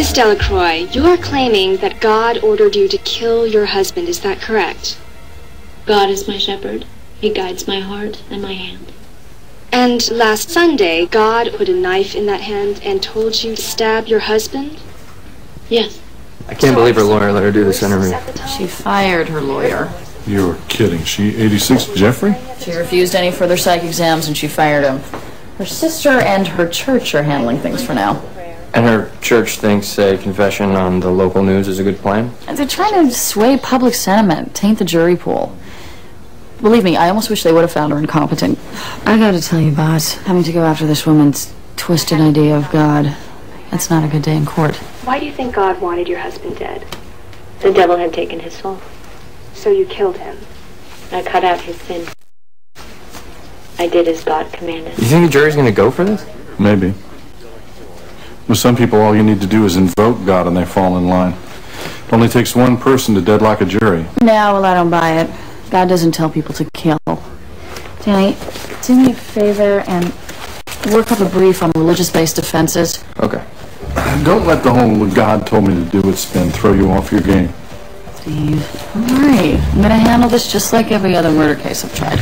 Miss Delacroix, you're claiming that God ordered you to kill your husband, is that correct? God is my shepherd. He guides my heart and my hand. And last Sunday, God put a knife in that hand and told you to stab your husband? Yes. I can't believe her lawyer let her do this interview. She fired her lawyer. You're kidding. She 86 Jeffrey? She refused any further psych exams and she fired him. Her sister and her church are handling things for now. And her church thinks a confession on the local news is a good plan? And they're trying to sway public sentiment, taint the jury pool. Believe me, I almost wish they would have found her incompetent. I gotta tell you, boss, having to go after this woman's twisted idea of God, that's not a good day in court. Why do you think God wanted your husband dead? The devil had taken his soul. So you killed him? I cut out his sin. I did as God commanded. You think the jury's gonna go for this? Maybe. With some people, all you need to do is invoke God and they fall in line. It only takes one person to deadlock a jury. No, well, I don't buy it. God doesn't tell people to kill. Danny, do me a favor and work up a brief on religious-based offenses. Okay. Don't let the whole God told me to do it spin throw you off your game. Steve, all right. I'm gonna handle this just like every other murder case I've tried.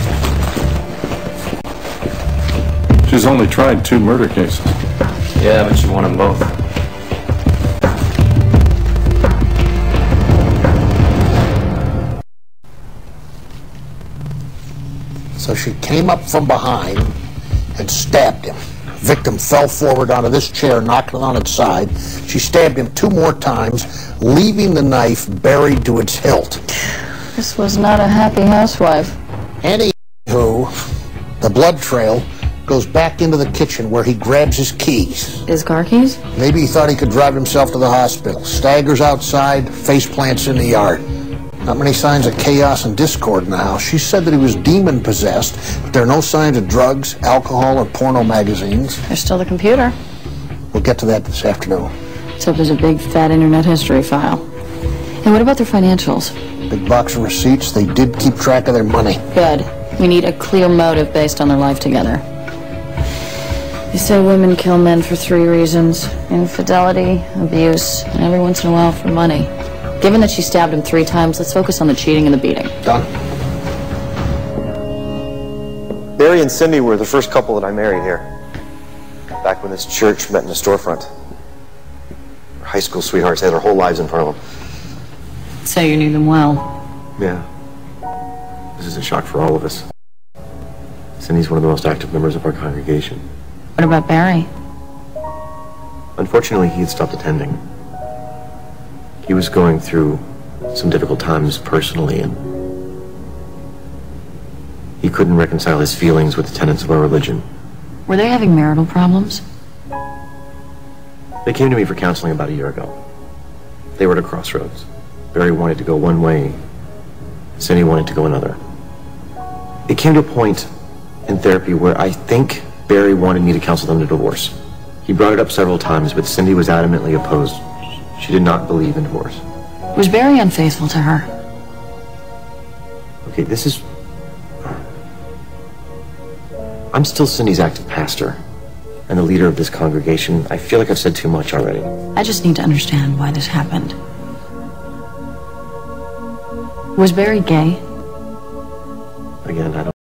She's only tried 2 murder cases. Yeah, but she won them both. So she came up from behind and stabbed him. The victim fell forward onto this chair, knocked it on its side. She stabbed him 2 more times, leaving the knife buried to its hilt. This was not a happy housewife. Anywho, the blood trail goes back into the kitchen where he grabs his keys. His car keys? Maybe he thought he could drive himself to the hospital. Staggers outside, face plants in the yard. Not many signs of chaos and discord in the house. She said that he was demon-possessed, but there are no signs of drugs, alcohol, or porno magazines. There's still the computer. We'll get to that this afternoon. Except there's a big, fat internet history file. And what about their financials? Big box of receipts. They did keep track of their money. Good. We need a clear motive based on their life together. They say women kill men for 3 reasons: infidelity, abuse, and every once in a while for money. Given that she stabbed him 3 times, let's focus on the cheating and the beating. Done. Barry and Cindy were the first couple that I married here. Back when this church met in a storefront. They're high school sweethearts. They had their whole lives in front of them. So you knew them well. Yeah. This is a shock for all of us. Cindy's one of the most active members of our congregation. What about Barry? Unfortunately, he had stopped attending. He was going through some difficult times personally, and he couldn't reconcile his feelings with the tenets of our religion. Were they having marital problems? They came to me for counseling about a year ago. They were at a crossroads. Barry wanted to go one way, Cindy wanted to go another. It came to a point in therapy where I think Barry wanted me to counsel them to divorce. He brought it up several times, but Cindy was adamantly opposed. She did not believe in divorce. Was Barry unfaithful to her? Okay, this is... I'm still Cindy's active pastor and the leader of this congregation. I feel like I've said too much already. I just need to understand why this happened. Was Barry gay? Again, I don't...